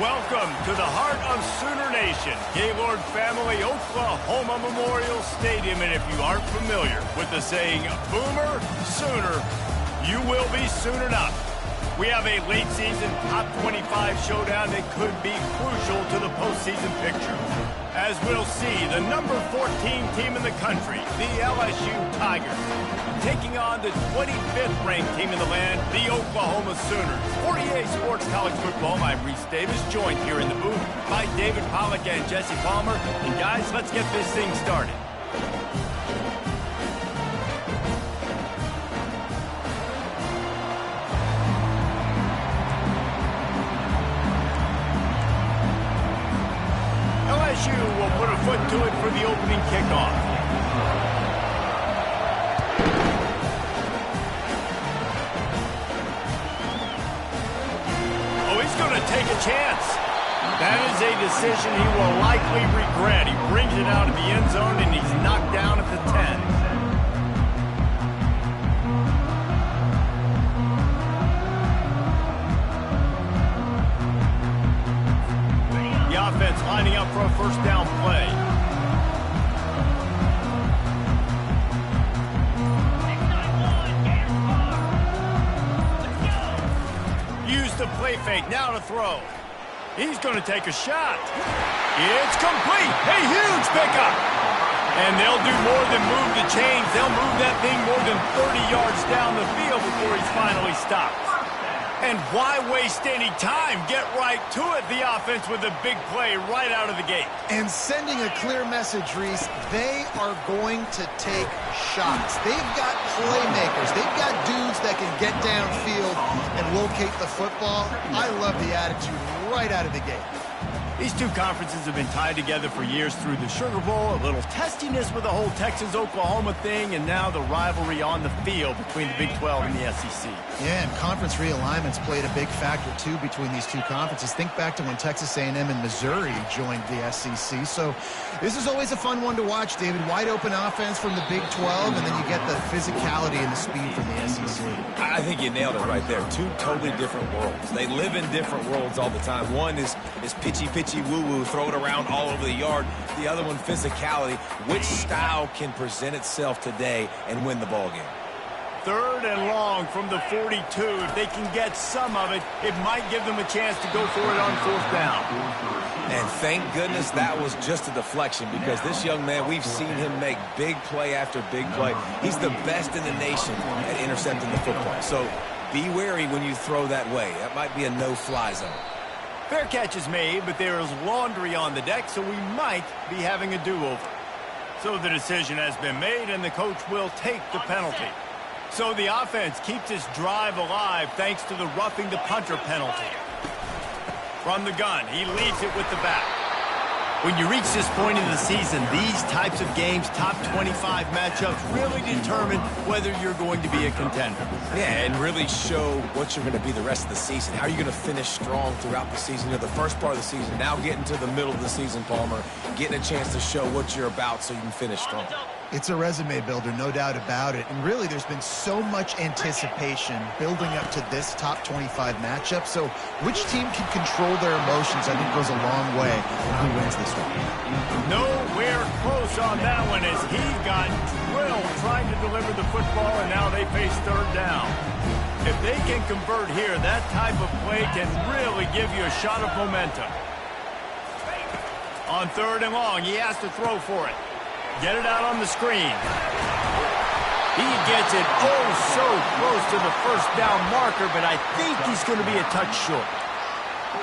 Welcome to the heart of Sooner Nation, Gaylord Family Oklahoma Memorial Stadium. And if you aren't familiar with the saying, Boomer Sooner, you will be soon enough. We have a late season top 25 showdown that could be crucial to the postseason picture. As we'll see, the number 14 team in the country, the LSU Tigers, taking on the 25th ranked team in the land, the Oklahoma Sooners. For EA Sports College Football, I'm Reese Davis, joined here in the booth by David Pollack and Jesse Palmer. And guys, let's get this thing started. LSU will put a foot to it for the opening kickoff. Oh, he's going to take a chance. That is a decision he will likely regret. He brings it out of the end zone, and he's knocked down at the 10. Offense lining up for a first down play. Use the play fake, now to throw. He's going to take a shot. It's complete. A huge pickup. And they'll do more than move the chains. They'll move that thing more than 30 yards down the field before he's finally stopped. And why waste any time? Get right to it, the offense, with a big play right out of the gate. And sending a clear message, Reese, they are going to take shots. They've got playmakers. They've got dudes that can get downfield and locate the football. I love the attitude right out of the gate. These two conferences have been tied together for years through the Sugar Bowl, a little testiness with the whole Texas-Oklahoma thing, and now the rivalry on the field between the Big 12 and the SEC. Yeah, and conference realignments played a big factor, too, between these two conferences. Think back to when Texas A&M and Missouri joined the SEC. So this is always a fun one to watch, David. Wide-open offense from the Big 12, and then you get the physicality and the speed from the SEC. I think you nailed it right there. Two totally different worlds. They live in different worlds all the time. One is pitchy woo-woo, throw it around all over the yard. The other one, physicality. Which style can present itself today and win the ball game? Third and long from the 42. If they can get some of it, it might give them a chance to go for it on fourth down. And thank goodness that was just a deflection, because this young man, we've seen him make big play after big play. He's the best in the nation at intercepting the football. So be wary when you throw that way. That might be a no-fly zone. Fair catch is made, but there is laundry on the deck, so we might be having a do-over. So the decision has been made, and the coach will take the penalty. So the offense keeps this drive alive thanks to the roughing the punter penalty. From the gun, he leads it with the back. When you reach this point in the season, these types of games, top 25 matchups, really determine whether you're going to be a contender. Yeah, and really show what you're going to be the rest of the season. How are you going to finish strong throughout the season? You know, the first part of the season, now getting to the middle of the season, Palmer, getting a chance to show what you're about so you can finish strong. It's a resume builder, no doubt about it. And really, there's been so much anticipation building up to this top 25 matchup. So which team can control their emotions, I think, goes a long way in who wins this one. Nowhere close on that one, as he got drilled trying to deliver the football, and now they face third down. If they can convert here, that type of play can really give you a shot of momentum. On third and long, he has to throw for it. Get it out on the screen. He gets it so close to the first down marker, but I think he's going to be a touch short.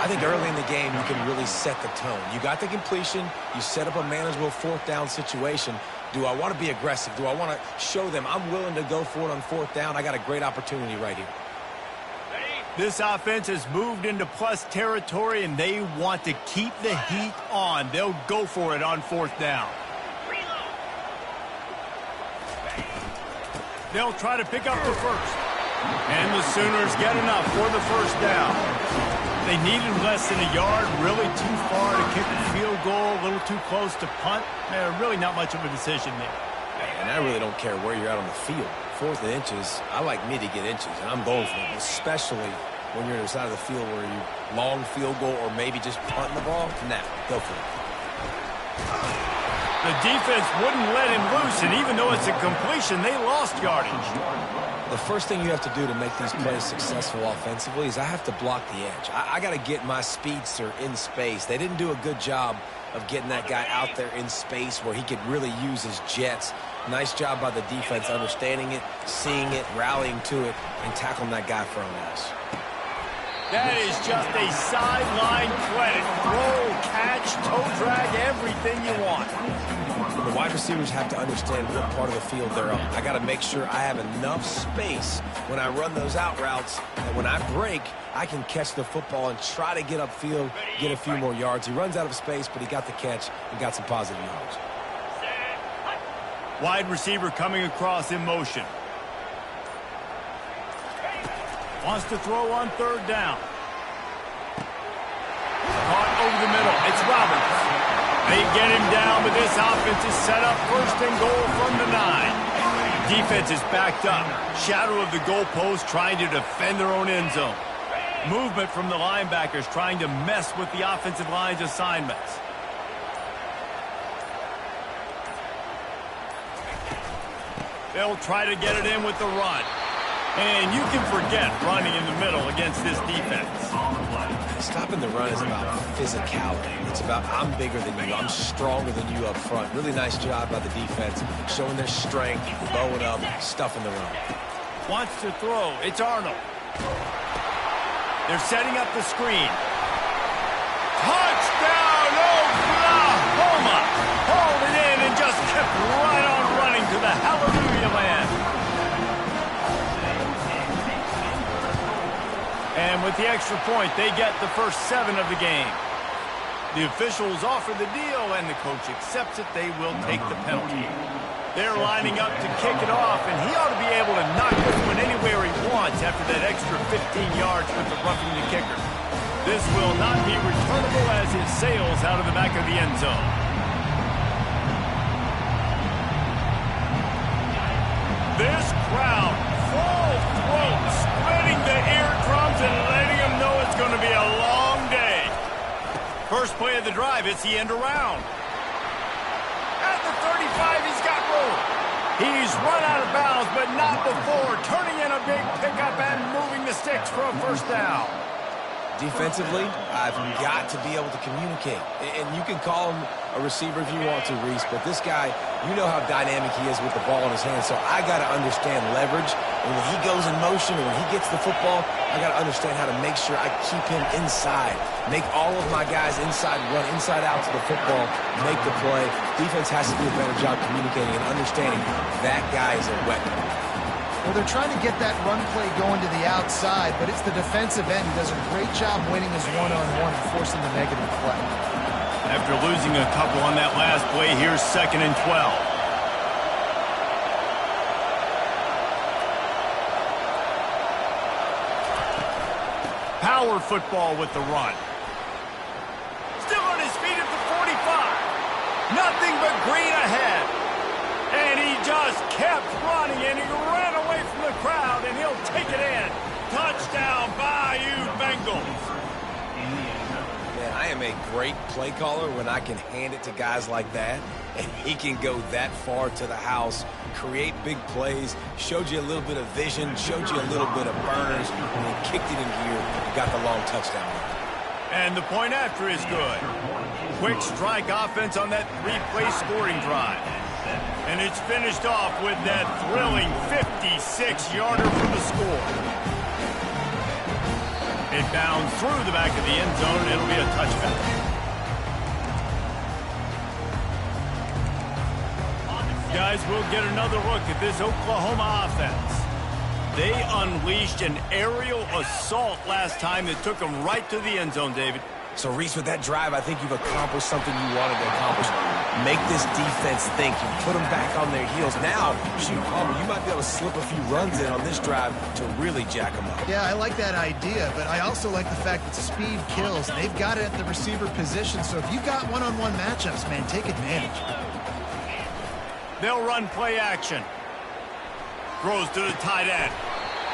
I think early in the game, you can really set the tone. You got the completion. You set up a manageable fourth down situation. Do I want to be aggressive? Do I want to show them I'm willing to go for it on fourth down? I got a great opportunity right here. This offense has moved into plus territory, and they want to keep the heat on. They'll go for it on fourth down. They'll try to pick up the first. And the Sooners get enough for the first down. They needed less than a yard, really too far to kick a field goal, a little too close to punt. Really not much of a decision there. And I really don't care where you're at on the field. Fourth and inches, I like me to get inches, and I'm going for it, especially when you're on the side of the field where you long field goal or maybe just punting the ball, nah, go for it. The defense wouldn't let him loose, and even though it's a completion, they lost yardage. The first thing you have to do to make these plays successful offensively is I have to block the edge. I got to get my speedster in space. They didn't do a good job of getting that guy out there in space where he could really use his jets. Nice job by the defense understanding it, seeing it, rallying to it, and tackling that guy for a loss. That is just a sideline credit. Throw, catch, toe drag, everything you want. The wide receivers have to understand what part of the field they're on. I got to make sure I have enough space when I run those out routes that when I break, I can catch the football and try to get upfield, get a few more yards. He runs out of space, but he got the catch and got some positive yards. Wide receiver coming across in motion. Wants to throw on third down. Caught over the middle. It's Roberts. They get him down, but this offense is set up first and goal from the 9. Defense is backed up. Shadow of the goalpost trying to defend their own end zone. Movement from the linebackers trying to mess with the offensive line's assignments. They'll try to get it in with the run. And you can forget running in the middle against this defense. Stopping the run is about physicality. It's about I'm bigger than you, I'm stronger than you up front. Really nice job by the defense, showing their strength, bowing up, stuffing the run. Wants to throw. It's Arnold. They're setting up the screen. Touchdown, Oklahoma! Hauled it in and just kept right on running to the hallelujah land. And with the extra point, they get the first 7 of the game. The officials offer the deal, and the coach accepts it. They will take the penalty. They're lining up to kick it off, and he ought to be able to knock this one anywhere he wants after that extra 15 yards with the roughing the kicker. This will not be returnable as it sails out of the back of the end zone. This crowd, full throat, splitting the eardrums and letting them know it's going to be a long day. First play of the drive, it's the end around. At the 35, he's got room. He's run out of bounds, but not before turning in a big pickup and moving the sticks for a first down. Defensively, I've got to be able to communicate. And you can call him a receiver if you want to, Reese, but this guy, you know how dynamic he is with the ball in his hands, so I got to understand leverage. And when he goes in motion and when he gets the football, I got to understand how to make sure I keep him inside. Make all of my guys inside, run inside out to the football, make the play. Defense has to do a better job communicating and understanding that guy is a weapon. Well, they're trying to get that run play going to the outside, but it's the defensive end who does a great job winning his one-on-one and forcing the negative play. After losing a couple on that last play, here's 2nd and 12. Power football with the run. Still on his feet at the 45. Nothing but green ahead. And he just kept running, and he ran away from the crowd, and he'll take it in. Touchdown, Bayou Bengals. Man, I am a great play caller when I can hand it to guys like that, and he can go that far to the house, create big plays, showed you a little bit of vision, showed you a little bit of burners, and then kicked it in gear and got the long touchdown. And the point after is good. Quick strike offense on that 3-play scoring drive. And it's finished off with that thrilling 56-yarder for the score. It bounds through the back of the end zone, and it'll be a touchback. Guys, we'll get another look at this Oklahoma offense. They unleashed an aerial assault last time that took them right to the end zone, David. So, Reese, with that drive, I think you've accomplished something you wanted to accomplish. Make this defense think. You put them back on their heels. Now, shoot, Palmer, you might be able to slip a few runs in on this drive to really jack them up. Yeah, I like that idea, but I also like the fact that speed kills. They've got it at the receiver position, so if you've got one-on-one matchups, man, take advantage. They'll run play action. Throws to the tight end.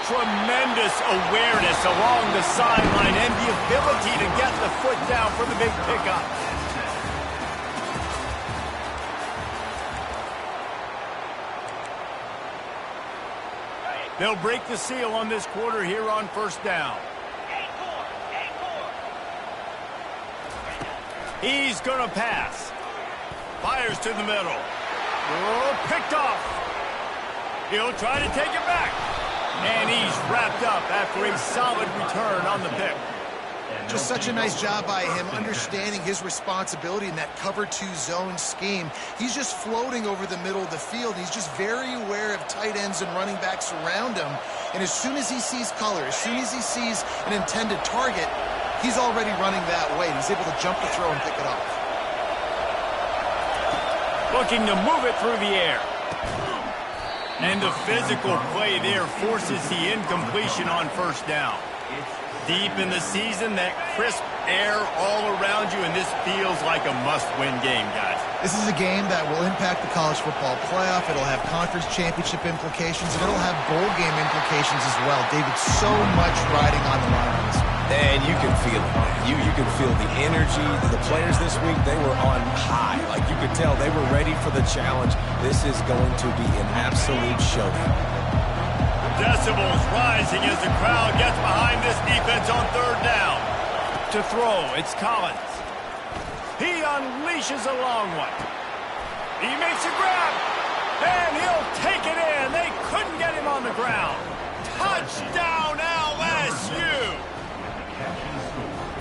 Tremendous awareness along the sideline and the ability to get the foot down for the big pickup. They'll break the seal on this quarter here on first down. He's going to pass. Fires to the middle. Oh, picked off. He'll try to take it back. And he's wrapped up after a solid return on the pick. Just such a nice job by him understanding his responsibility in that cover 2 zone scheme. He's just floating over the middle of the field. He's just very aware of tight ends and running backs around him. And as soon as he sees color, as soon as he sees an intended target, he's already running that way. He's able to jump the throw and pick it off. Looking to move it through the air. And the physical play there forces the incompletion on first down. Deep in the season, that crisp air all around you, and this feels like a must-win game, guys. This is a game that will impact the college football playoff. It'll have conference championship implications, and it'll have bowl game implications as well. David, so much riding on the line on this one. And you can feel it. You can feel the energy. The players this week, they were on high. Like you could tell, they were ready for the challenge. This is going to be an absolute showdown. Decibels rising as the crowd gets behind this defense on third down. To throw, it's Collins. He unleashes a long one. He makes a grab, and he'll take it in. They couldn't get him on the ground. Touchdown, LSU!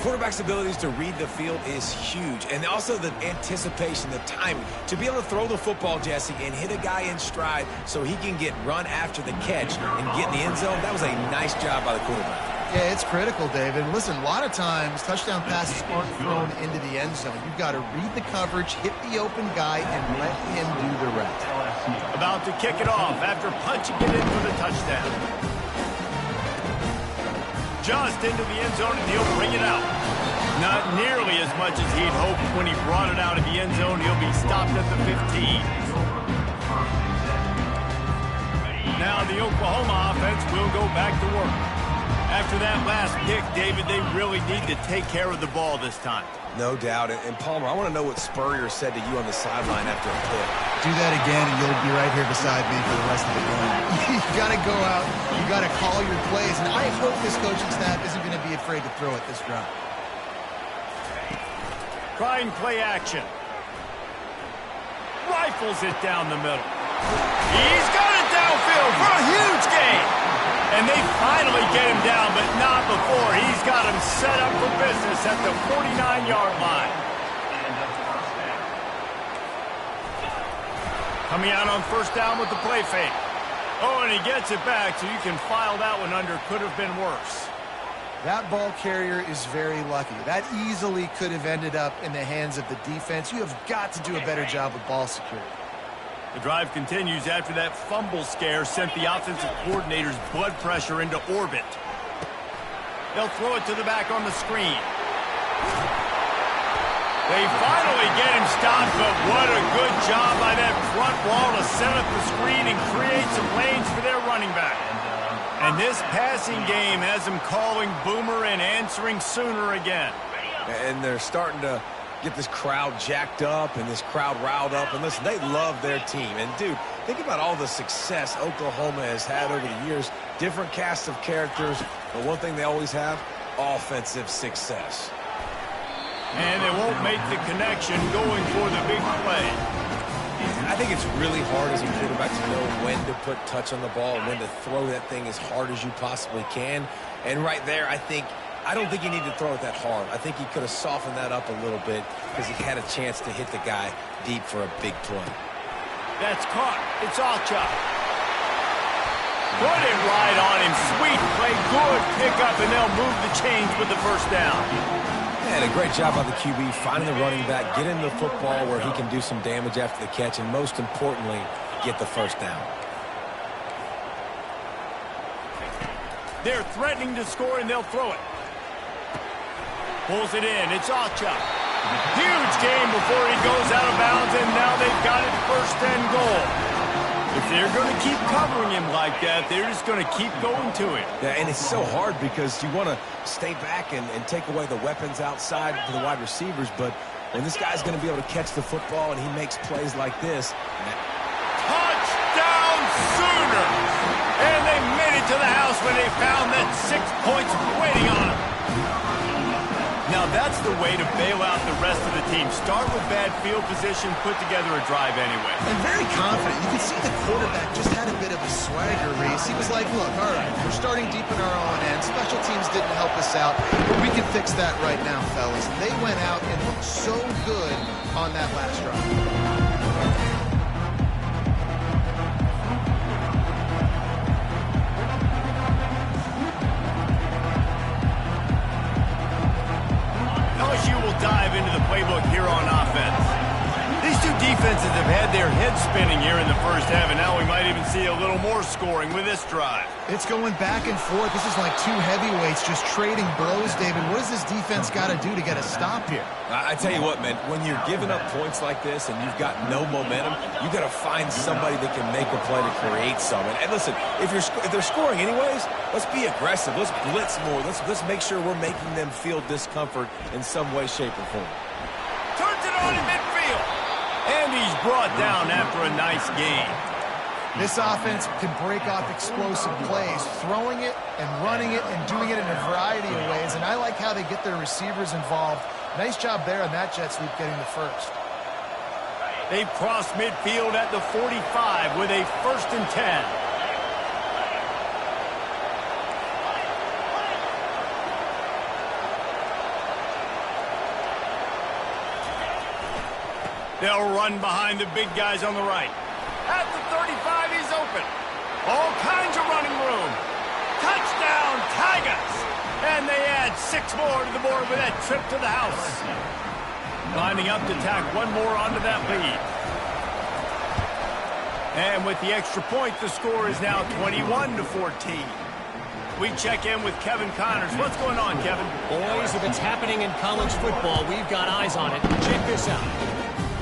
Quarterback's abilities to read the field is huge, and also the anticipation, the timing. To be able to throw the football, Jesse, and hit a guy in stride so he can get run after the catch and get in the end zone, that was a nice job by the quarterback. Yeah, it's critical, David. Listen, a lot of times touchdown passes aren't thrown into the end zone. You've got to read the coverage, hit the open guy, and let him do the rest. About to kick it off after punching it in for the touchdown. Just into the end zone, and he'll bring it out. Not nearly as much as he'd hoped when he brought it out of the end zone. He'll be stopped at the 15. Now the Oklahoma offense will go back to work. After that last pick, David, they really need to take care of the ball this time. No doubt. And Palmer, I want to know what Spurrier said to you on the sideline after a pick. Do that again, and you'll be right here beside me for the rest of the game. You got to go out. You got to call your plays. And I hope this coaching staff isn't going to be afraid to throw it this drive. Trying play action. Rifles it down the middle. He's got it downfield for a huge gain. And they finally get him down, but not before. He's got him set up for business at the 49-yard line. Coming out on first down with the play fake. Oh, and he gets it back, so you can file that one under. Could have been worse. That ball carrier is very lucky. That easily could have ended up in the hands of the defense. You have got to do a better job with ball security. The drive continues after that fumble scare sent the offensive coordinator's blood pressure into orbit. They'll throw it to the back on the screen. They finally get him stopped, but what a good job by that front wall to set up the screen and create some lanes for their running back. And this passing game has them calling Boomer and answering Sooner again. And they're starting to get this crowd jacked up and this crowd riled up. And listen, they love their team. And, dude, think about all the success Oklahoma has had over the years. Different casts of characters. But one thing they always have, offensive success. And they won't make the connection going for the big play. I think it's really hard as a quarterback to know when to put touch on the ball and when to throw that thing as hard as you possibly can. And right there, I don't think he needed to throw it that hard. I think he could have softened that up a little bit because he had a chance to hit the guy deep for a big play. That's caught. It's Alchuk. Put it right on him. Sweet play. Good pickup, and they'll move the chains with the first down. And a great job by the QB, finding the running back, get him the football where he can do some damage after the catch, and most importantly, get the first down. They're threatening to score, and they'll throw it. Pulls it in. It's Alchuk. Huge game before he goes out of bounds, and now they've got it first and goal. If they're going to keep covering him like that, they're just going to keep going to him. Yeah, and it's so hard because you want to stay back and take away the weapons outside to the wide receivers, but when this guy's going to be able to catch the football and he makes plays like this. Touchdown Sooners! And they made it to the house when they found that 6 points waiting on them. Now that's the way to bail out the rest of the team. Start with bad field position, put together a drive anyway. And very confident. You can see the quarterback just had a bit of a swagger, Reese. He was like, look, all right, we're starting deep in our own end. Special teams didn't help us out, but we can fix that right now, fellas. And they went out and looked so good on that last drive. Dive into the playbook here on offense. These two defenses have had their heads spinning here in the first half, and now we might even see a little more scoring with this drive. It's going back and forth. This is like two heavyweights just trading blows, David. What does this defense got to do to get a stop here? I tell you what, man, when you're giving up points like this and you've got no momentum, you got to find somebody that can make a play to create some. And listen, if they're scoring anyways, let's be aggressive. Let's blitz more. Let's make sure we're making them feel discomfort in some way, shape, or form. Turns it on in midfield. And he's brought down after a nice gain. This offense can break off explosive plays, throwing it and running it and doing it in a variety of ways. And I like how they get their receivers involved. Nice job there on that jet sweep getting the first. They've crossed midfield at the 45 with a 1st and 10. They'll run behind the big guys on the right. At the 35, he's open. All kinds of running room. Touchdown, Tigers! And they add 6 more to the board with that trip to the house. Lining up to tack one more onto that lead. And with the extra point, the score is now 21-14. We check in with Kevin Connors. What's going on, Kevin? Boys, if it's happening in college football, we've got eyes on it. Check this out.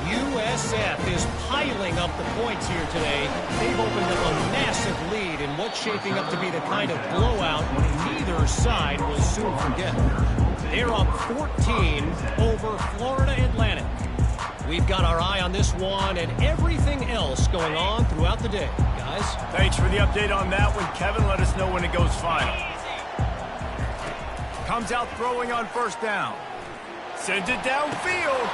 USF is piling up the points here today. They've opened up a massive lead in what's shaping up to be the kind of blowout neither side will soon forget. They're up 14 over Florida Atlantic. We've got our eye on this one and everything else going on throughout the day, guys. Thanks for the update on that one, Kevin. Let us know when it goes final. Comes out throwing on 1st down. Sends it downfield.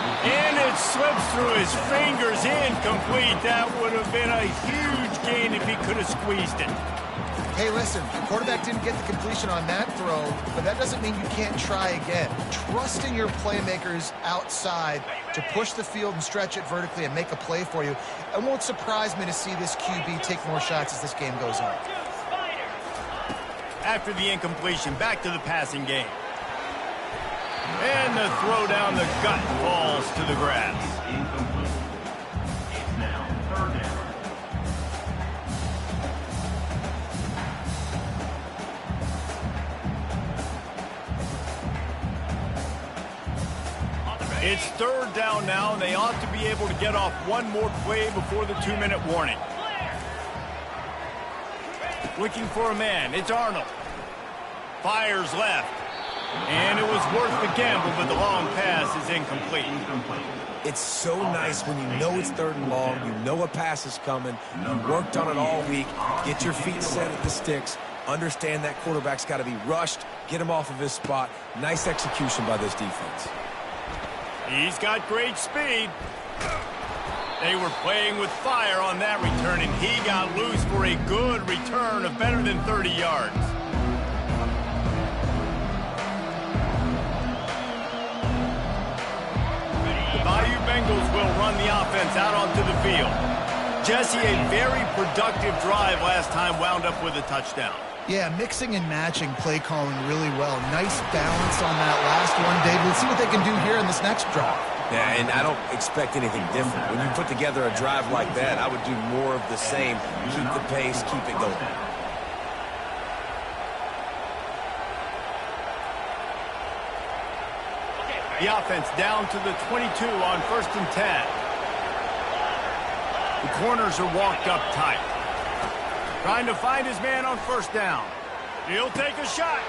And it slips through his fingers, incomplete. That would have been a huge gain if he could have squeezed it. Hey, listen, the quarterback didn't get the completion on that throw, but that doesn't mean you can't try again. Trust in your playmakers outside to push the field and stretch it vertically and make a play for you. It won't surprise me to see this QB take more shots as this game goes on. After the incompletion, back to the passing game. And the throw down the gut falls to the grass. It's now 3rd down. It's 3rd down now, and they ought to be able to get off one more play before the 2-minute warning. Looking for a man. It's Arnold. Fires left. And it was worth the gamble, but the long pass is incomplete. It's so nice when you know it's 3rd and long, you know a pass is coming, you worked on it all week, get your feet set at the sticks, understand that quarterback's got to be rushed, get him off of his spot. Nice execution by this defense. He's got great speed. They were playing with fire on that return, and he got loose for a good return of better than 30 yards. Bayou Bengals will run the offense out onto the field. Jesse, a very productive drive last time, wound up with a touchdown. Yeah, mixing and matching play calling really well. Nice balance on that last one, David. Let's see what they can do here in this next drive. Yeah, and I don't expect anything different. When you put together a drive like that, I would do more of the same. Keep the pace, keep it going. The offense down to the 22 on 1st and 10. The corners are walked up tight. Trying to find his man on first down. He'll take a shot.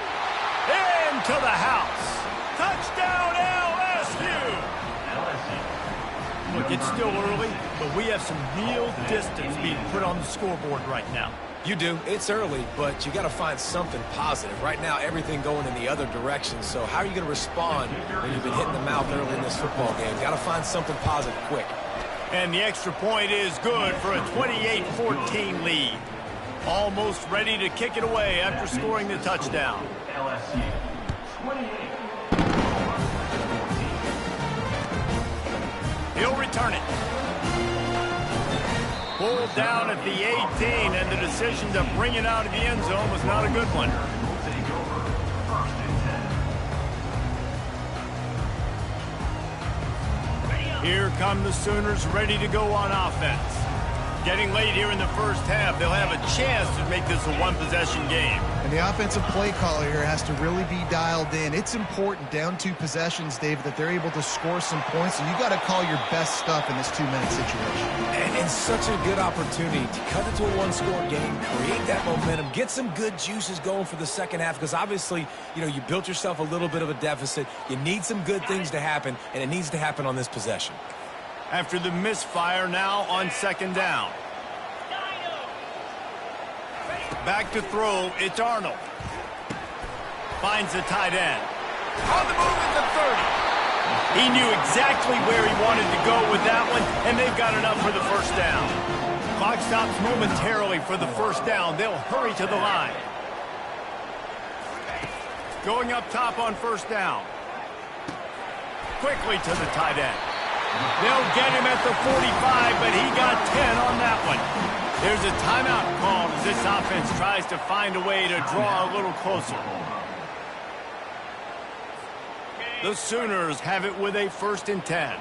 Into the house. Touchdown, LSU! Look, it's still early, but we have some real distance being put on the scoreboard right now. You do. It's early, but you got to find something positive. Right now, everything going in the other direction. So how are you going to respond when you've been hitting the mouth early in this football game? You got to find something positive quick. And the extra point is good for a 28-14 lead. Almost ready to kick it away after scoring the touchdown. LSU 28. He'll return it. Pulled down at the 18, and the decision to bring it out of the end zone was not a good one. Take over. First and 10. Here come the Sooners ready to go on offense. Getting late here in the first half, they'll have a chance to make this a one-possession game. And the offensive play caller here has to really be dialed in. It's important down 2 possessions, David, that they're able to score some points. So you got to call your best stuff in this 2-minute situation. And such a good opportunity to cut it to a one-score game, create that momentum, get some good juices going for the second half, because obviously, you know, you built yourself a little bit of a deficit. You need some good things to happen, and it needs to happen on this possession. After the misfire, now on second down. Back to throw, it's Arnold. Finds the tight end. On the move at the 30. He knew exactly where he wanted to go with that one, and they've got enough for the first down. Clock stops momentarily for the first down. They'll hurry to the line. Going up top on first down. Quickly to the tight end. They'll get him at the 45, but he got 10 on that one. There's a timeout called as this offense tries to find a way to draw a little closer. The Sooners have it with a 1st and 10.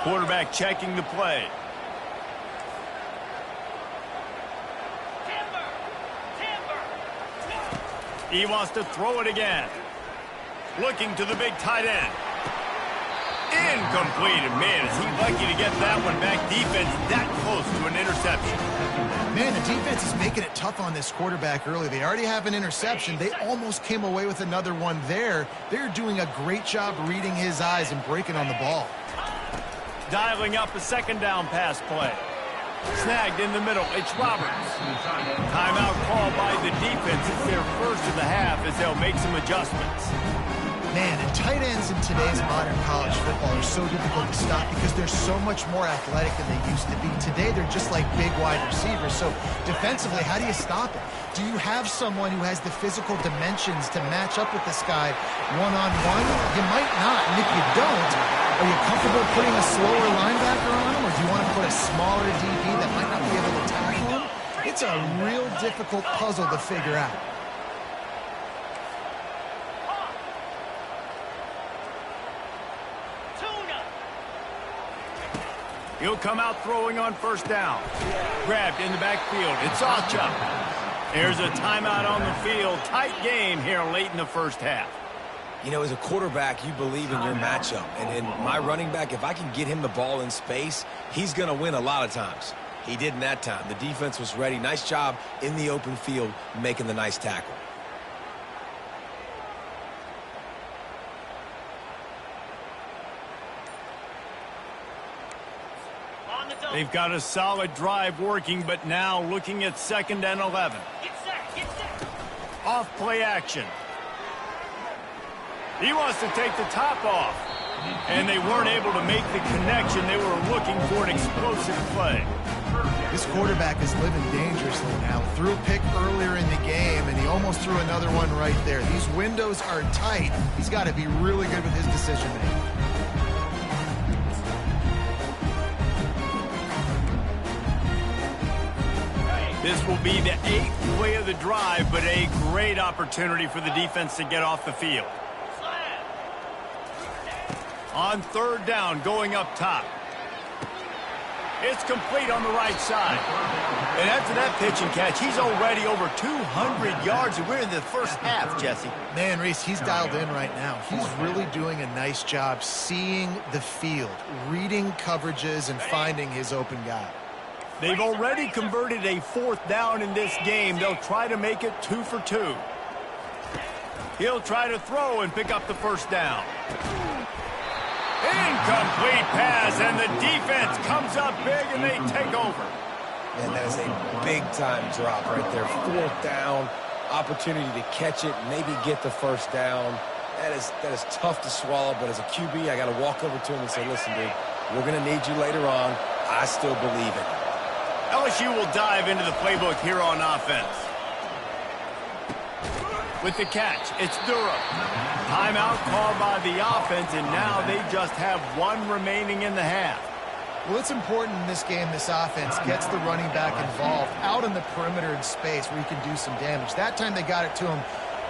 Quarterback checking the play. He wants to throw it again. Looking to the big tight end. Incomplete. And man, is he lucky to get that one back. Defense that close to an interception. Man, the defense is making it tough on this quarterback early. They already have an interception. They almost came away with another one there. They're doing a great job reading his eyes and breaking on the ball. Dialing up a second down pass play. Snagged in the middle. It's Roberts. Timeout called by the defense. It's their first of the half as they'll make some adjustments. Man, and tight ends in today's modern college football are so difficult to stop because they're so much more athletic than they used to be. Today, they're just like big wide receivers. So defensively, how do you stop it? Do you have someone who has the physical dimensions to match up with this guy one-on-one? You might not. And if you don't, are you comfortable putting a slower linebacker on him? Or do you want to put a smaller DB that might not be able to tackle him? It's a real difficult puzzle to figure out. He'll come out throwing on first down. Grabbed in the backfield. It's Ocha. There's a timeout on the field. Tight game here late in the first half. You know, as a quarterback, you believe in your matchup. And my running back, if I can get him the ball in space, he's going to win a lot of times. He did in that time. The defense was ready. Nice job in the open field making the nice tackle. They've got a solid drive working, but now looking at 2nd and 11. Off play action. He wants to take the top off. And they weren't able to make the connection. They were looking for an explosive play. This quarterback is living dangerously now. Threw a pick earlier in the game, and he almost threw another one right there. These windows are tight. He's got to be really good with his decision-making. This will be the 8th play of the drive, but a great opportunity for the defense to get off the field. On 3rd down, going up top. It's complete on the right side. And after that pitch and catch, he's already over 200 yards, and we're in the first half, Jesse. Man, Reese, he's dialed in right now. He's really doing a nice job seeing the field, reading coverages, and finding his open guy. They've already converted a 4th down in this game. They'll try to make it 2 for 2. He'll try to throw and pick up the first down. Incomplete pass, and the defense comes up big, and they take over. And that is a big-time drop right there. 4th down, opportunity to catch it, maybe get the first down. That is tough to swallow, but as a QB, I got to walk over to him and say, listen, dude, we're going to need you later on. I still believe in you. LSU will dive into the playbook here on offense. With the catch, it's Durham. Timeout called by the offense, and now they just have 1 remaining in the half. Well, it's important in this game this offense gets the running back involved out in the perimeter in space where he can do some damage. That time they got it to him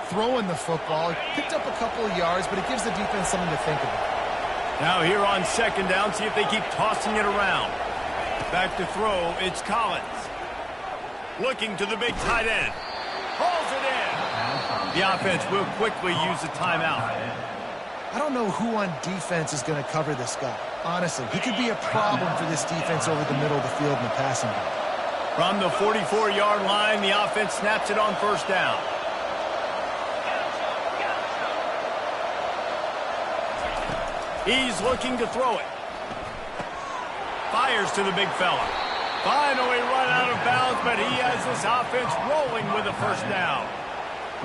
throwing the football. He picked up a couple of yards, but it gives the defense something to think about. Now here on 2nd down, see if they keep tossing it around. Back to throw, it's Collins. Looking to the big tight end. Hauls it in. The offense will quickly use the timeout. I don't know who on defense is going to cover this guy. Honestly, he could be a problem for this defense over the middle of the field in the passing game. From the 44-yard line, the offense snaps it on 1st down. He's looking to throw it. Fires to the big fella. Finally run out of bounds, but he has this offense rolling with a 1st down.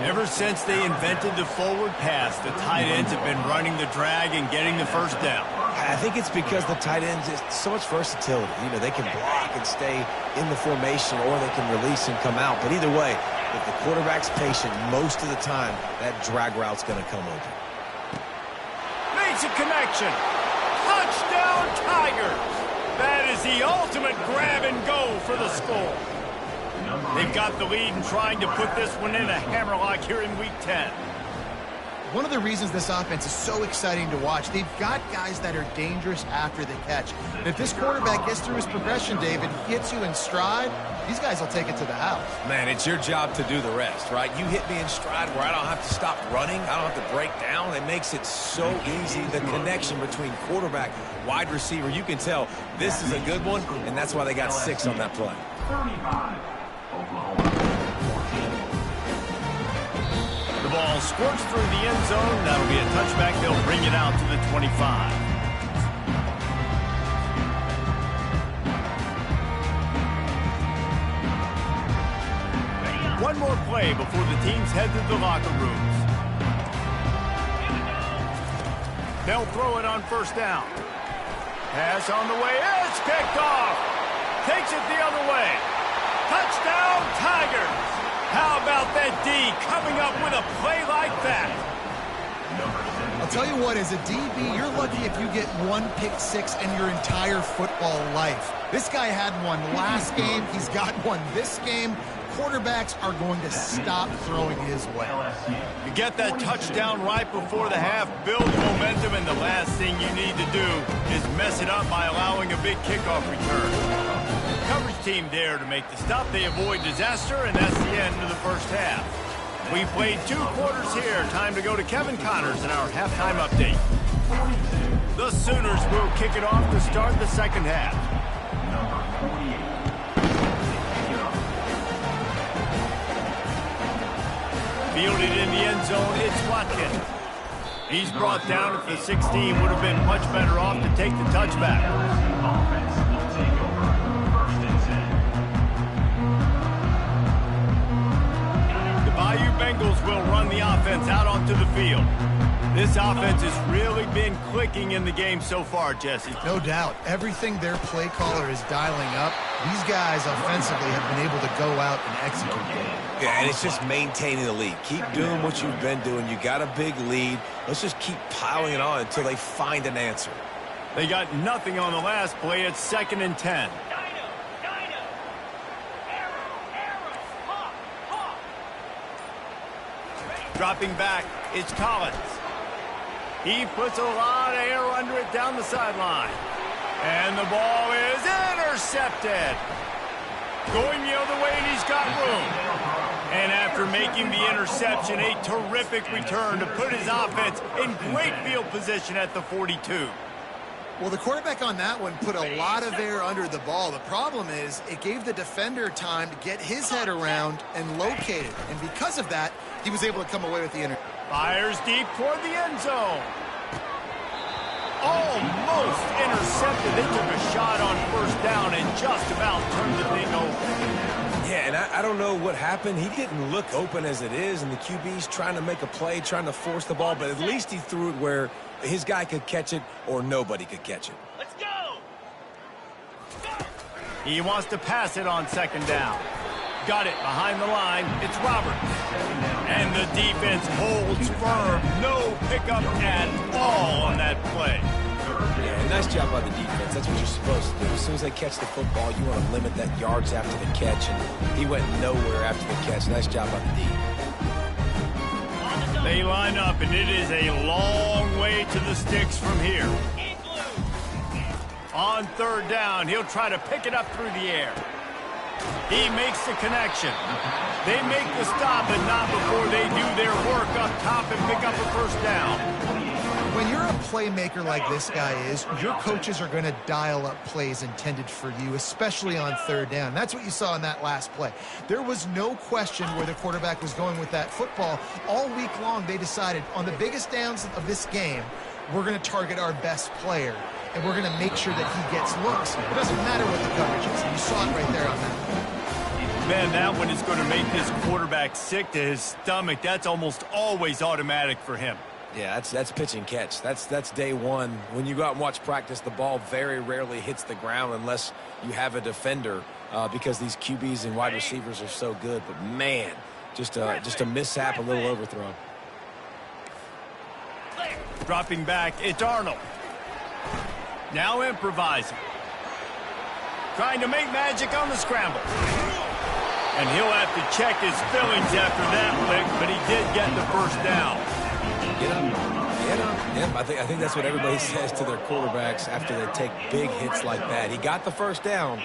Ever since they invented the forward pass, the tight ends have been running the drag and getting the 1st down. I think it's because the tight ends, it's so much versatility. You know, they can block and stay in the formation, or they can release and come out. But either way, if the quarterback's patient, most of the time, that drag route's going to come open. Makes a connection. Touchdown, Tigers. That is the ultimate grab and go for the score. They've got the lead and trying to put this one in a hammerlock here in Week 10. One of the reasons this offense is so exciting to watch, they've got guys that are dangerous after the catch. And if this quarterback gets through his progression, David, hits you in stride, these guys will take it to the house. Man, it's your job to do the rest, right? You hit me in stride where I don't have to stop running. I don't have to break down. It makes it so easy. The connection between quarterback, wide receiver, you can tell this is a good one, and that's why they got 6 on that play. 35, Oklahoma. The ball squirts through the end zone. That'll be a touchback. They'll bring it out to the 25. One more play before the teams head to the locker rooms. They'll throw it on 1st down. Pass on the way. It's picked off. Takes it the other way. Touchdown, Tigers. How about that D coming up with a play like that? I'll tell you what, as a DB, you're lucky if you get 1 pick 6 in your entire football life. This guy had one last game. He's got one this game. Quarterbacks are going to stop throwing his way. You get that touchdown right before the half, build momentum, and the last thing you need to do is mess it up by allowing a big kickoff return. Coverage team there to make the stop. They avoid disaster, and that's the end of the first half. We played 2 quarters here. Time to go to Kevin Connors in our halftime update. The Sooners will kick it off to start the second half. Fielded in the end zone, it's Watkins. He's brought down at the 16. Would have been much better off to take the touchback. Offense will take over 1st and 10. The Bayou Bengals will run the offense out onto the field. This offense has really been clicking in the game so far, Jesse. No doubt. Everything their play caller is dialing up, these guys offensively have been able to go out and execute. Yeah, and it's just maintaining the lead. Keep doing what you've been doing. You got a big lead. Let's just keep piling it on until they find an answer. They got nothing on the last play. It's 2nd and 10. Dropping back, it's Collins. He puts a lot of air under it down the sideline. And the ball is intercepted. Going the other way, and he's got room. And after making the interception, a terrific return to put his offense in great field position at the 42. Well, the quarterback on that one put a lot of air under the ball. The problem is it gave the defender time to get his head around and locate it. And because of that, he was able to come away with the interception. Fires deep toward the end zone. Almost intercepted. They took a shot on first down and just about turned the thing over. Yeah, and I don't know what happened. He didn't look open as it is, and the QB's trying to make a play, trying to force the ball, but at least he threw it where his guy could catch it or nobody could catch it. Let's go! He wants to pass it on second down. Got it behind the line. It's Roberts. And the defense holds firm. No pickup at all on that play. Yeah, nice job by the defense. That's what you're supposed to do. As soon as they catch the football, you want to limit that yards after the catch. And he went nowhere after the catch. Nice job by the D. They line up, and it is a long way to the sticks from here. On third down, he'll try to pick it up through the air. He makes the connection. They make the stop, but not before they do their work up top and pick up a first down. When you're a playmaker like this guy is, your coaches are going to dial up plays intended for you, especially on third down. That's what you saw in that last play. There was no question where the quarterback was going with that football. All week long, they decided on the biggest downs of this game, we're going to target our best player, and we're going to make sure that he gets looks. It doesn't matter what the coverage is. And you saw it right there on that one. Man, that one is going to make this quarterback sick to his stomach. That's almost always automatic for him. Yeah, that's pitch and catch. That's day one. When you go out and watch practice, the ball very rarely hits the ground unless you have a defender because these QBs and wide receivers are so good. But, man, just a mishap, a little overthrow. Dropping back, it's Arnold. Now improvising. Trying to make magic on the scramble. And he'll have to check his fillings after that lick, but he did get the first down. Get up. Get up. Yep, I think that's what everybody says to their quarterbacks after they take big hits like that. He got the first down,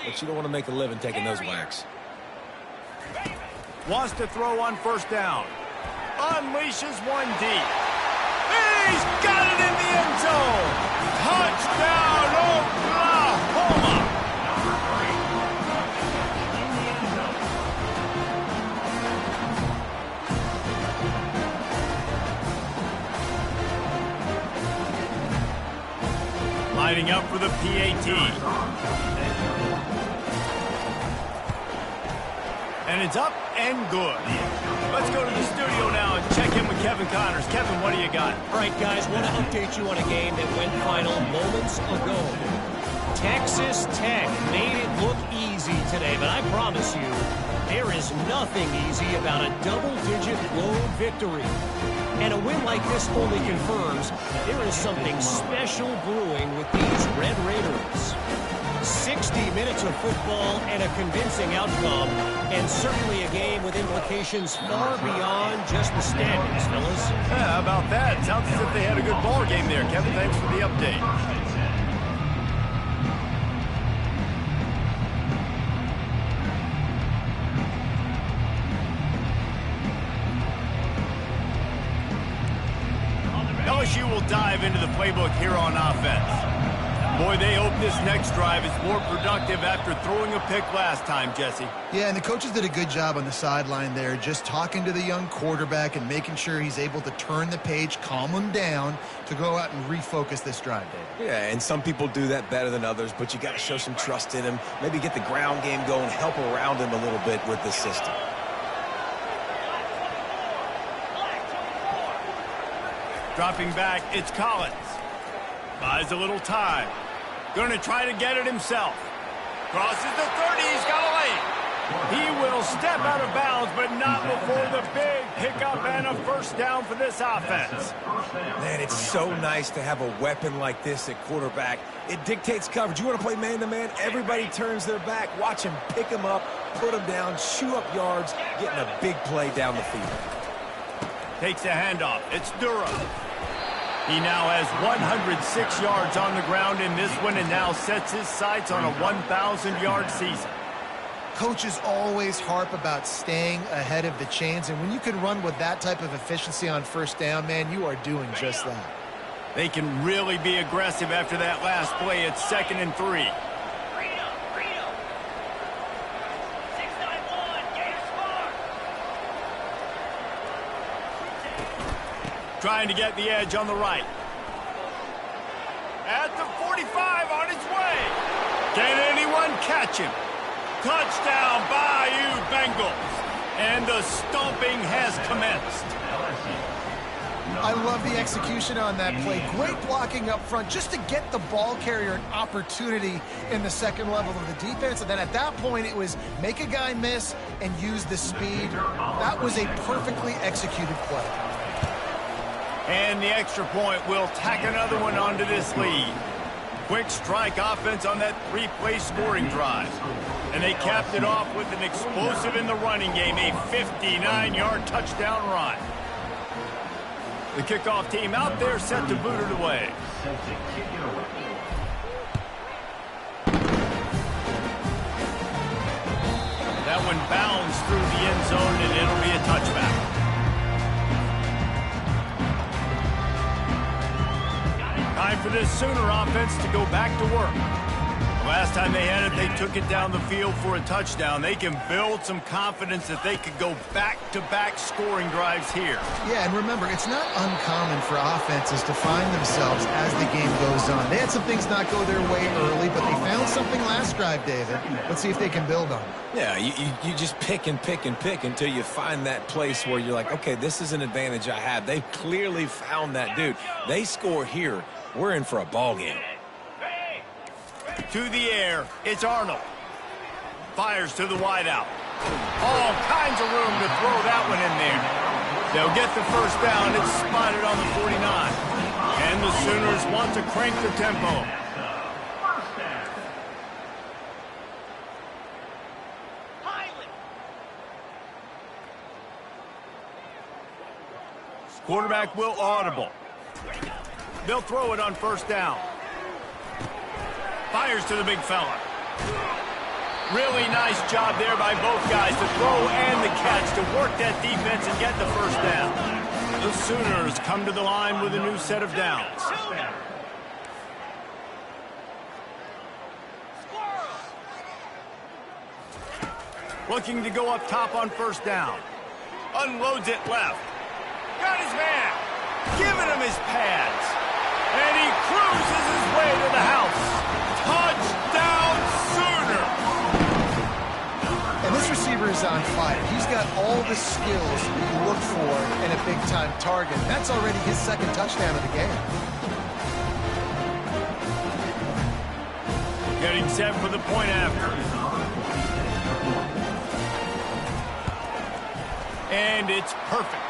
but you don't want to make a living taking those whacks. Wants to throw on first down. Unleashes one deep. He's got it in the end zone. Touchdown, Oklahoma. Lining up for the PAT. And it's up and good. Let's go to the studio now and check in with Kevin Connors. Kevin, what do you got? All right, guys, want to update you on a game that went final moments ago. Texas Tech made it look easy today, but I promise you, there is nothing easy about a double-digit road victory. And a win like this only confirms there is something special brewing with these Red Raiders. 60 minutes of football and a convincing outcome, and certainly a game with implications far beyond just the standings, fellas. Yeah, how about that? Sounds as if they had a good ball game there. Kevin, thanks for the update. LSU will dive into the playbook here on offense. Boy, they hope this next drive is more productive after throwing a pick last time, Jesse. Yeah, and the coaches did a good job on the sideline there, just talking to the young quarterback and making sure he's able to turn the page, calm him down to go out and refocus this drive, Dave. Yeah, and some people do that better than others, but you got to show some trust in him. Maybe get the ground game going, help around him a little bit with the system. Dropping back, it's Collins. Buys a little time. Going to try to get it himself. Crosses the 30, he's got a lane. He will step out of bounds, but not before the big pickup and a first down for this offense. Man, it's so nice to have a weapon like this at quarterback. It dictates coverage. You want to play man-to-man? Everybody turns their back. Watch him pick him up, put him down, chew up yards, getting a big play down the field. Takes a handoff. It's Durham. He now has 106 yards on the ground in this one and now sets his sights on a 1,000-yard season. Coaches always harp about staying ahead of the chains, and when you can run with that type of efficiency on first down, man, you are doing just that. They can really be aggressive after that last play. It's 2nd and 3. Trying to get the edge on the right. At the 45 on its way. Can anyone catch him? Touchdown, Bayou Bengals. And the stomping has commenced. I love the execution on that play. Great blocking up front just to get the ball carrier an opportunity in the second level of the defense. And then at that point, it was make a guy miss and use the speed. That was a perfectly executed play. And the extra point will tack another one onto this lead. Quick strike offense on that 3-play scoring drive. And they capped it off with an explosive in the running game, a 59-yard touchdown run. The kickoff team out there set to boot it away. That one bounds through the end zone, and it'll be a touchback. Time for this Sooner offense to go back to work. The last time they had it, they took it down the field for a touchdown. They can build some confidence that they could go back-to-back scoring drives here. Yeah, and remember, it's not uncommon for offenses to find themselves as the game goes on. They had some things not go their way early, but they found something last drive, David. Let's see if they can build on it. Yeah, you just pick and pick and pick until you find that place where you're like, okay, this is an advantage I have. They clearly found that dude. They score here. We're in for a ball game. To the air, it's Arnold. Fires to the wideout. All kinds of room to throw that one in there. They'll get the first down. It's spotted on the 49. And the Sooners want to crank the tempo. Quarterback will audible. They'll throw it on first down. Fires to the big fella. Really nice job there by both guys to throw and the catch to work that defense and get the first down. The Sooners come to the line with a new set of downs. Looking to go up top on first down. Unloads it left. Got his man. Giving him his pads. And he cruises his way to the house. Touchdown, Sooner! And this receiver is on fire. He's got all the skills you look for in a big-time target. That's already his second touchdown of the game. Getting set for the point after. And it's perfect.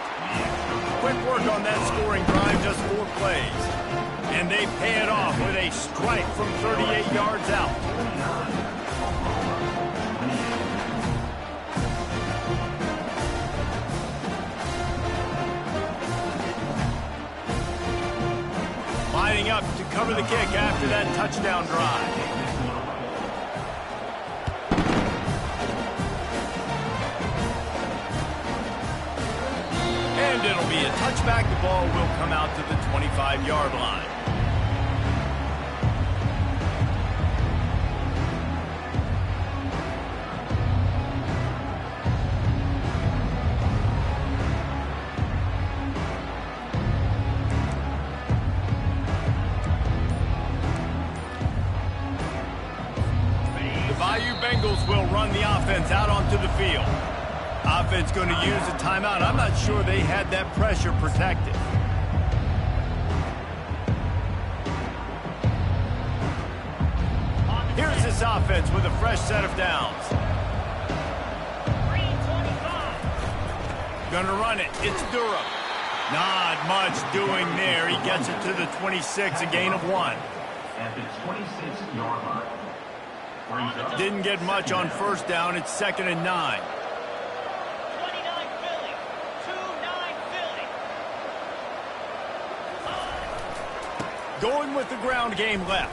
Quick work on that scoring drive, just 4 plays. And they pay it off with a strike from 38 yards out. Lining up to cover the kick after that touchdown drive. And it'll be a touchback. The ball will come out to the 25-yard line. The Bayou Bengals will run the offense out onto the field. Offense going to use a timeout. I'm not sure they had that pressure protected. Here's this offense with a fresh set of downs. Gonna run it. It's Durham. Not much doing there. He gets it to the 26, a gain of 1. At the 26-yard line. Didn't get much on first down. It's 2nd and 9. Going with the ground game left.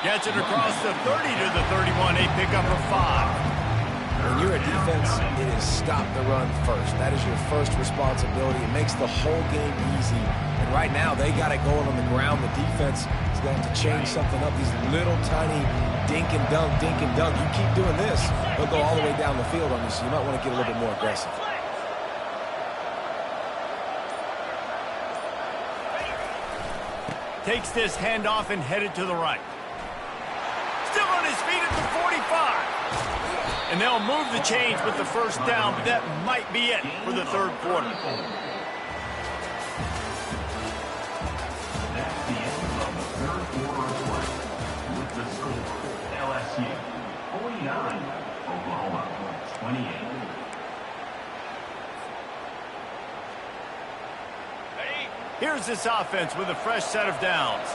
Gets it across the 30 to the 31. A pickup of 5. When you're a defense, it is stop the run first. That is your first responsibility. It makes the whole game easy. And right now, they got it going on the ground. The defense is going to have to change something up. These little tiny dink and dunk, dink and dunk. You keep doing this, they'll go all the way down the field on you, so you might want to get a little bit more aggressive. Takes this handoff and headed to the right. Still on his feet at the 45. And they'll move the chains with the first down, but that might be it for the third quarter. That's the end of the third quarter of play. With the score, LSU 49, Oklahoma 28. Here's this offense with a fresh set of downs.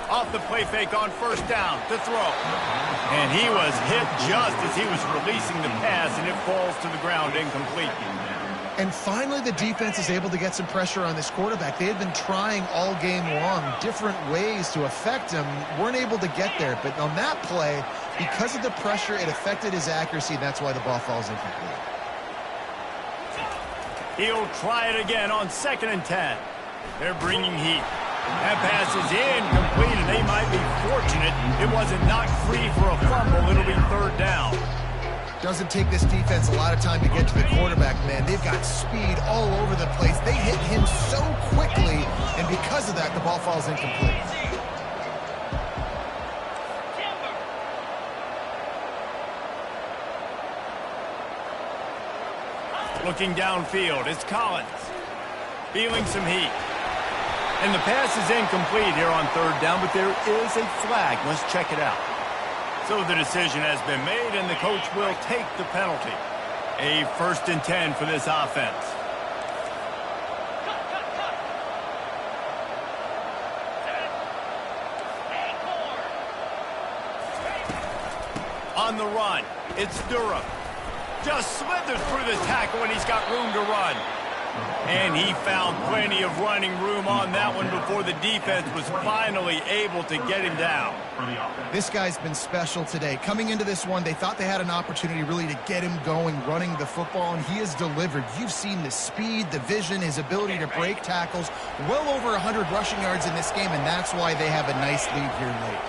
Off the play fake on first down to throw. And he was hit just as he was releasing the pass, and it falls to the ground incomplete. And finally, the defense is able to get some pressure on this quarterback. They had been trying all game long different ways to affect him, weren't able to get there. But on that play, because of the pressure, it affected his accuracy, and that's why the ball falls incomplete. He'll try it again on 2nd and 10. They're bringing heat. That pass is incomplete, and they might be fortunate it wasn't knocked free for a fumble. It'll be third down. Doesn't take this defense a lot of time to get to the quarterback, man. They've got speed all over the place. They hit him so quickly, and because of that, the ball falls incomplete. Looking downfield, it's Collins. Feeling some heat. And the pass is incomplete here on third down, but there is a flag. Let's check it out. So the decision has been made, and the coach will take the penalty. A 1st and 10 for this offense. On the run, it's Durham. Just slithered through the tackle, and he's got room to run. And he found plenty of running room on that one before the defense was finally able to get him down. This guy's been special today. Coming into this one, they thought they had an opportunity really to get him going, running the football, and he has delivered. You've seen the speed, the vision, his ability to break tackles. Well over 100 rushing yards in this game, and that's why they have a nice lead here late.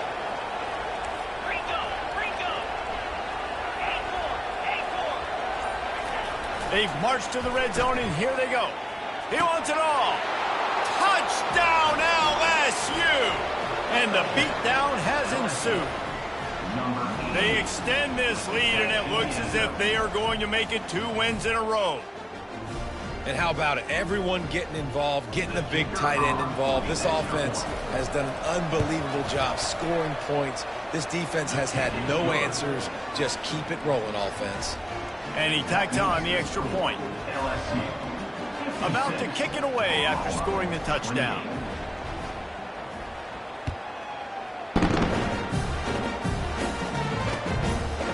They've marched to the red zone, and here they go. He wants it all. Touchdown, LSU! And the beatdown has ensued. They extend this lead, and it looks as if they are going to make it 2 wins in a row. And how about it? Everyone getting involved, getting the big tight end involved. This offense has done an unbelievable job scoring points. This defense has had no answers. Just keep it rolling, offense. And he tacked on the extra point. About to kick it away after scoring the touchdown.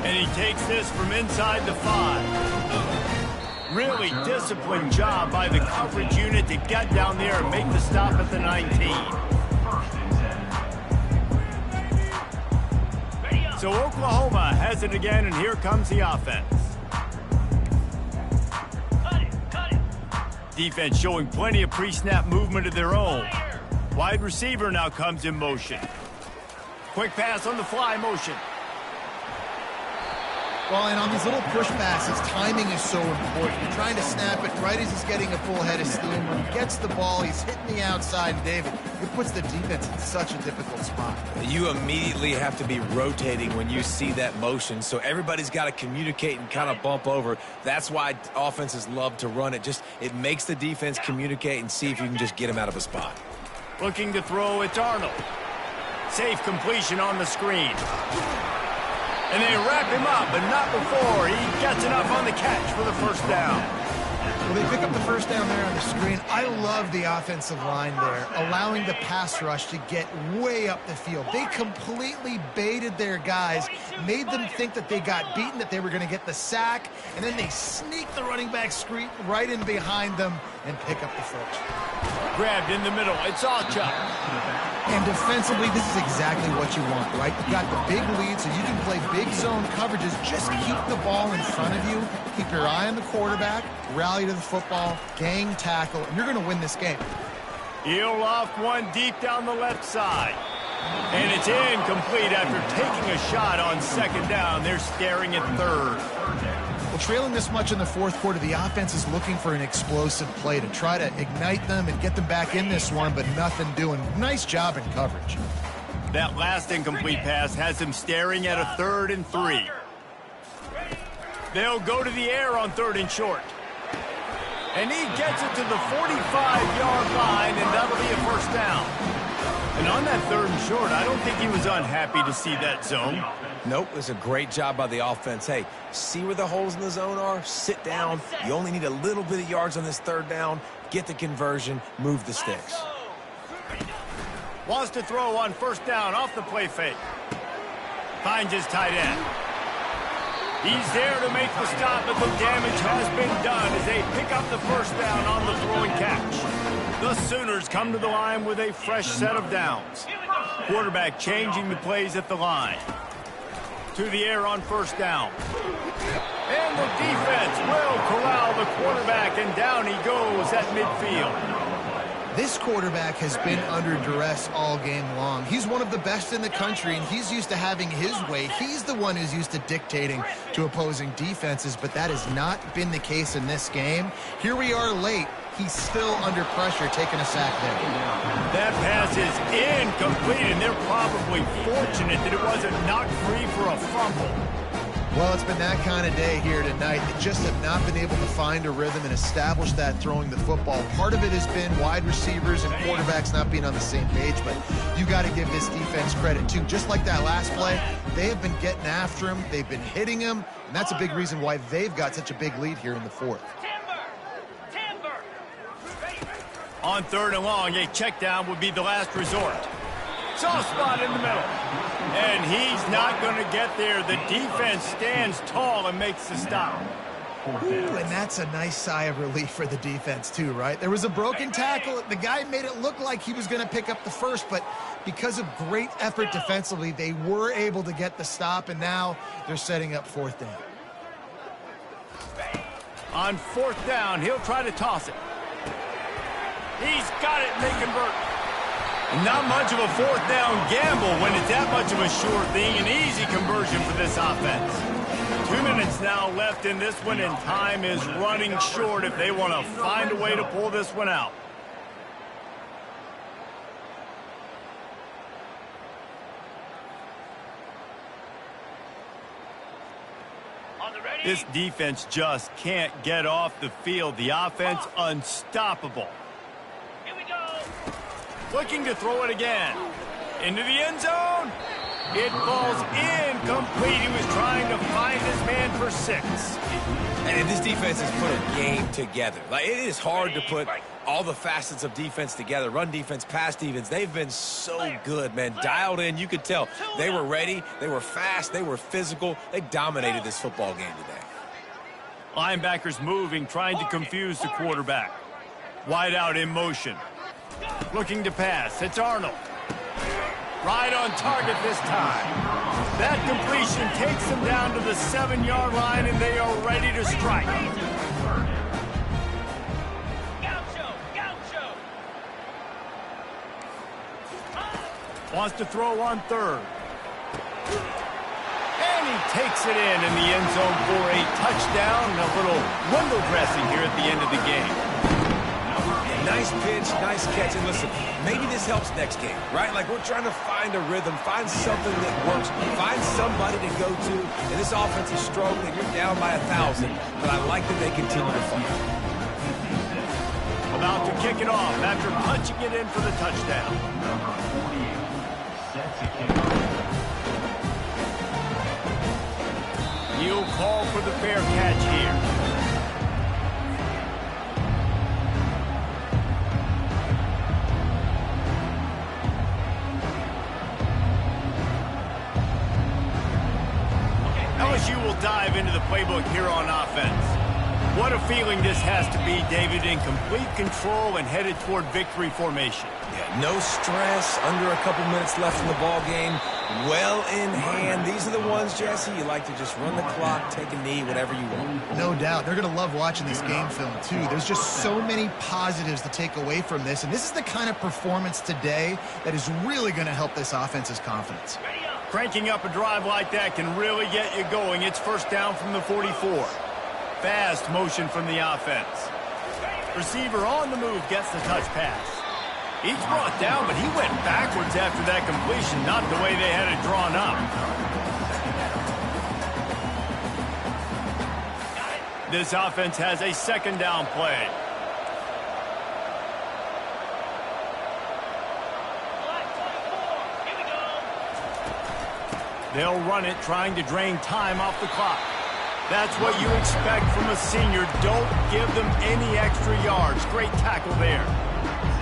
And he takes this from inside the 5. Really disciplined job by the coverage unit to get down there and make the stop at the 19. So Oklahoma has it again, and here comes the offense. Defense showing plenty of pre-snap movement of their own. Wide receiver now comes in motion. Quick pass on the fly motion. Well, and on these little push passes, timing is so important. You're trying to snap it right as he's getting a full head of steam. When he gets the ball, he's hitting the outside, and David, it puts the defense in such a difficult spot. You immediately have to be rotating when you see that motion, so everybody's got to communicate and kind of bump over. That's why offenses love to run it. It makes the defense communicate and see if you can just get him out of a spot. Looking to throw, it's Arnold. Safe completion on the screen. And they wrap him up, but not before he gets enough on the catch for the first down. Well, they pick up the first down there on the screen. I love the offensive line there, allowing the pass rush to get way up the field. They completely baited their guys, made them think that they got beaten, that they were going to get the sack, and then they sneak the running back screen right in behind them and pick up the first. Grabbed in the middle. It's Alchuk. And defensively, this is exactly what you want, right? You've got the big lead, so you can play big zone coverages. Just keep the ball in front of you. Keep your eye on the quarterback. Rally to the football. Gang tackle. And you're going to win this game. He'll off one deep down the left side. And it's incomplete after taking a shot on second down. They're staring at third. Well, trailing this much in the fourth quarter, the offense is looking for an explosive play to try to ignite them and get them back in this one, but nothing doing. Nice job in coverage. That last incomplete pass has him staring at a 3rd and 3. They'll go to the air on 3rd and short. And he gets it to the 45-yard line, and that'll be a first down. And on that 3rd and short, I don't think he was unhappy to see that zone. Nope, it's a great job by the offense. Hey, see where the holes in the zone are? Sit down. You only need a little bit of yards on this 3rd down. Get the conversion. Move the sticks. Wants to throw on first down off the play fake. Finds his tight end. He's there to make the stop, but the damage has been done as they pick up the first down on the throw and catch. The Sooners come to the line with a fresh set of downs. Quarterback changing the plays at the line. To the air on first down. And the defense will corral the quarterback, and down he goes at midfield. This quarterback has been under duress all game long. He's one of the best in the country, and he's used to having his way. He's the one who's used to dictating to opposing defenses, but that has not been the case in this game. Here we are late. He's still under pressure, taking a sack there. That pass is incomplete, and they're probably fortunate that it wasn't knocked free for a fumble. Well, it's been that kind of day here tonight. They just have not been able to find a rhythm and establish that throwing the football. Part of it has been wide receivers and quarterbacks not being on the same page, but you got to give this defense credit, too. Just like that last play, they have been getting after him. They've been hitting him, and that's a big reason why they've got such a big lead here in the fourth. On 3rd and long, a check down would be the last resort. Soft spot in the middle. And he's not going to get there. The defense stands tall and makes the stop. Ooh, and that's a nice sigh of relief for the defense, too, right? There was a broken tackle. The guy made it look like he was going to pick up the first, but because of great effort defensively, they were able to get the stop, and now they're setting up 4th down. On 4th down, he'll try to toss it. He's got it, and they convert. Not much of a 4th down gamble when it's that much of a sure thing. An easy conversion for this offense. 2 minutes now left in this one, and time is running short if they want to find a way to pull this one out. This defense just can't get off the field. The offense unstoppable. Looking to throw it again. Into the end zone. It falls incomplete. He was trying to find his man for 6. And this defense has put a game together. Like, it is hard to put all the facets of defense together. Run defense, pass defense. They've been so good, man. Dialed in. You could tell they were ready. They were fast. They were physical. They dominated this football game today. Linebackers moving, trying to confuse the quarterback. Wide out in motion. Looking to pass. It's Arnold. Right on target this time. That completion takes them down to the 7-yard line, and they are ready to strike. Wants to throw on 3rd. And he takes it in the end zone for a touchdown. A little window dressing here at the end of the game. Nice pitch, nice catch. And listen, maybe this helps next game, right? Like, we're trying to find a rhythm, find something that works, find somebody to go to. And this offense is struggling. You're down by 1,000, but I like that they continue to fight. About to kick it off after punching it in for the touchdown. Number 48, set to kick off. He'll call for the fair catch here. dive into the playbook here on offense. What a feeling this has to be, David, in complete control and headed toward victory formation. Yeah, no stress, under a couple minutes left in the ball game, well in hand. These are the ones, Jesse, you like to just run the clock, take a knee, whatever you want. No doubt. They're going to love watching this game film, too. There's just so many positives to take away from this, and this is the kind of performance today that is really going to help this offense's confidence. Cranking up a drive like that can really get you going. It's first down from the 44. Fast motion from the offense. Receiver on the move gets the touch pass. He's brought down, but he went backwards after that completion, not the way they had it drawn up. This offense has a second down play. They'll run it, trying to drain time off the clock. That's what you expect from a senior. Don't give them any extra yards. Great tackle there.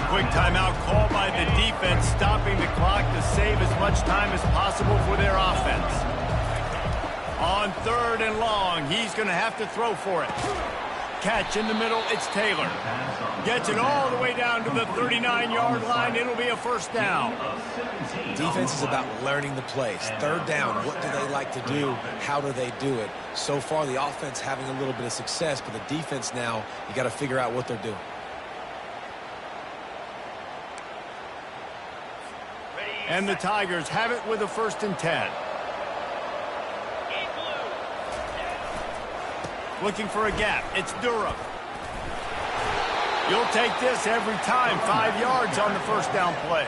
Quick timeout called by the defense, stopping the clock to save as much time as possible for their offense. On 3rd and long, he's going to have to throw for it. Catch in the middle, it's Taylor. Gets it all the way down to the 39-yard line. It'll be a first down. Defense is about learning the plays. 3rd down, what do they like to do? How do they do it? So far, the offense having a little bit of success, but the defense now, you got to figure out what they're doing. And the Tigers have it with a 1st and 10. Looking for a gap. It's Durham. You'll take this every time. 5 yards on the first down play.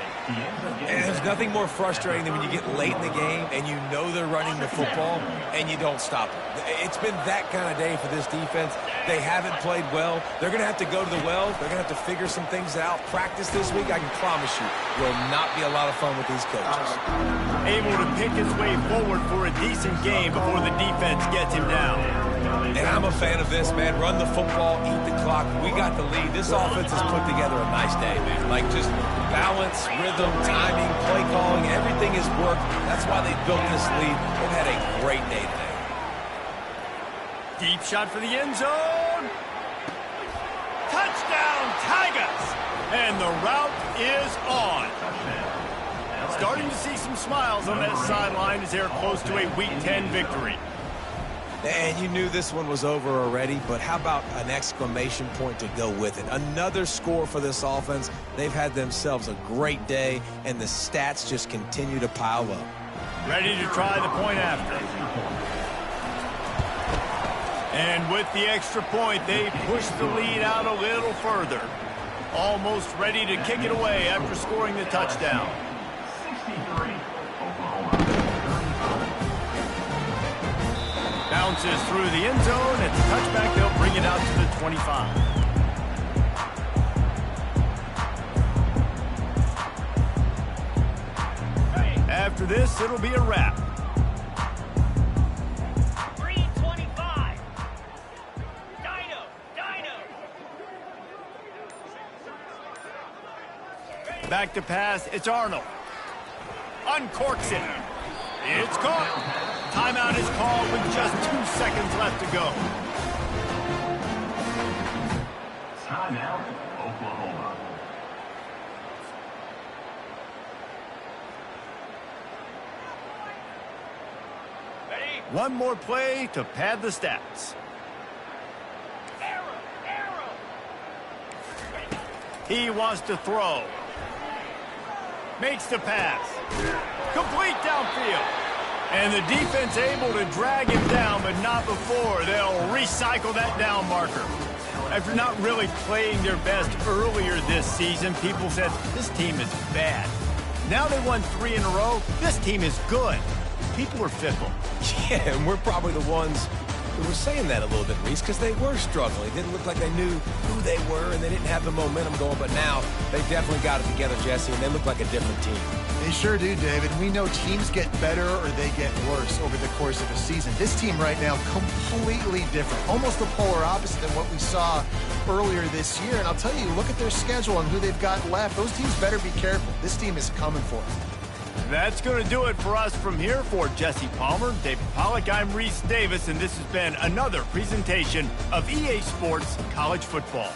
And there's nothing more frustrating than when you get late in the game and you know they're running the football and you don't stop it. It's been that kind of day for this defense. They haven't played well. They're going to have to go to the well. They're going to have to figure some things out. Practice this week, I can promise you, will not be a lot of fun with these coaches. Able to pick his way forward for a decent game before the defense gets him down. And I'm a fan of this, man. Run the football, eat the clock. We got the lead. This offense has put together a nice day, man. Like just balance, rhythm, timing, play calling, everything has worked. That's why they built this lead. They've had a great day today. Deep shot for the end zone. Touchdown, Tigers! And the route is on. Starting to see some smiles on that sideline as they're close to a Week 10 victory. And you knew this one was over already, but how about an exclamation point to go with it? Another score for this offense. They've had themselves a great day, and the stats just continue to pile up. Ready to try the point after. And with the extra point, they push the lead out a little further. Almost ready to kick it away after scoring the touchdown. 63, Oklahoma. Bounces through the end zone. It's a touchback. They'll bring it out to the 25. After this, it'll be a wrap. 325. Dino. Back to pass. It's Arnold. Uncorks it. It's caught. Timeout is called with just 2 seconds left to go. Timeout, Oklahoma. Ready? One more play to pad the stats. Arrow. He wants to throw. Makes the pass. Complete downfield. And the defense able to drag him down, but not before. They'll recycle that down marker. After not really playing their best earlier this season, people said, this team is bad. Now they won 3 in a row. This team is good. People are fickle. Yeah, and we're probably the ones who were saying that a little bit, Reese, because they were struggling. It didn't look like they knew who they were, and they didn't have the momentum going. But now they definitely got it together, Jesse, and they look like a different team. They sure do, David. We know teams get better or they get worse over the course of a season. This team right now, completely different. Almost the polar opposite than what we saw earlier this year. And I'll tell you, look at their schedule and who they've got left. Those teams better be careful. This team is coming for them. That's going to do it for us from here. For Jesse Palmer, David Pollack, I'm Reese Davis, and this has been another presentation of EA Sports College Football.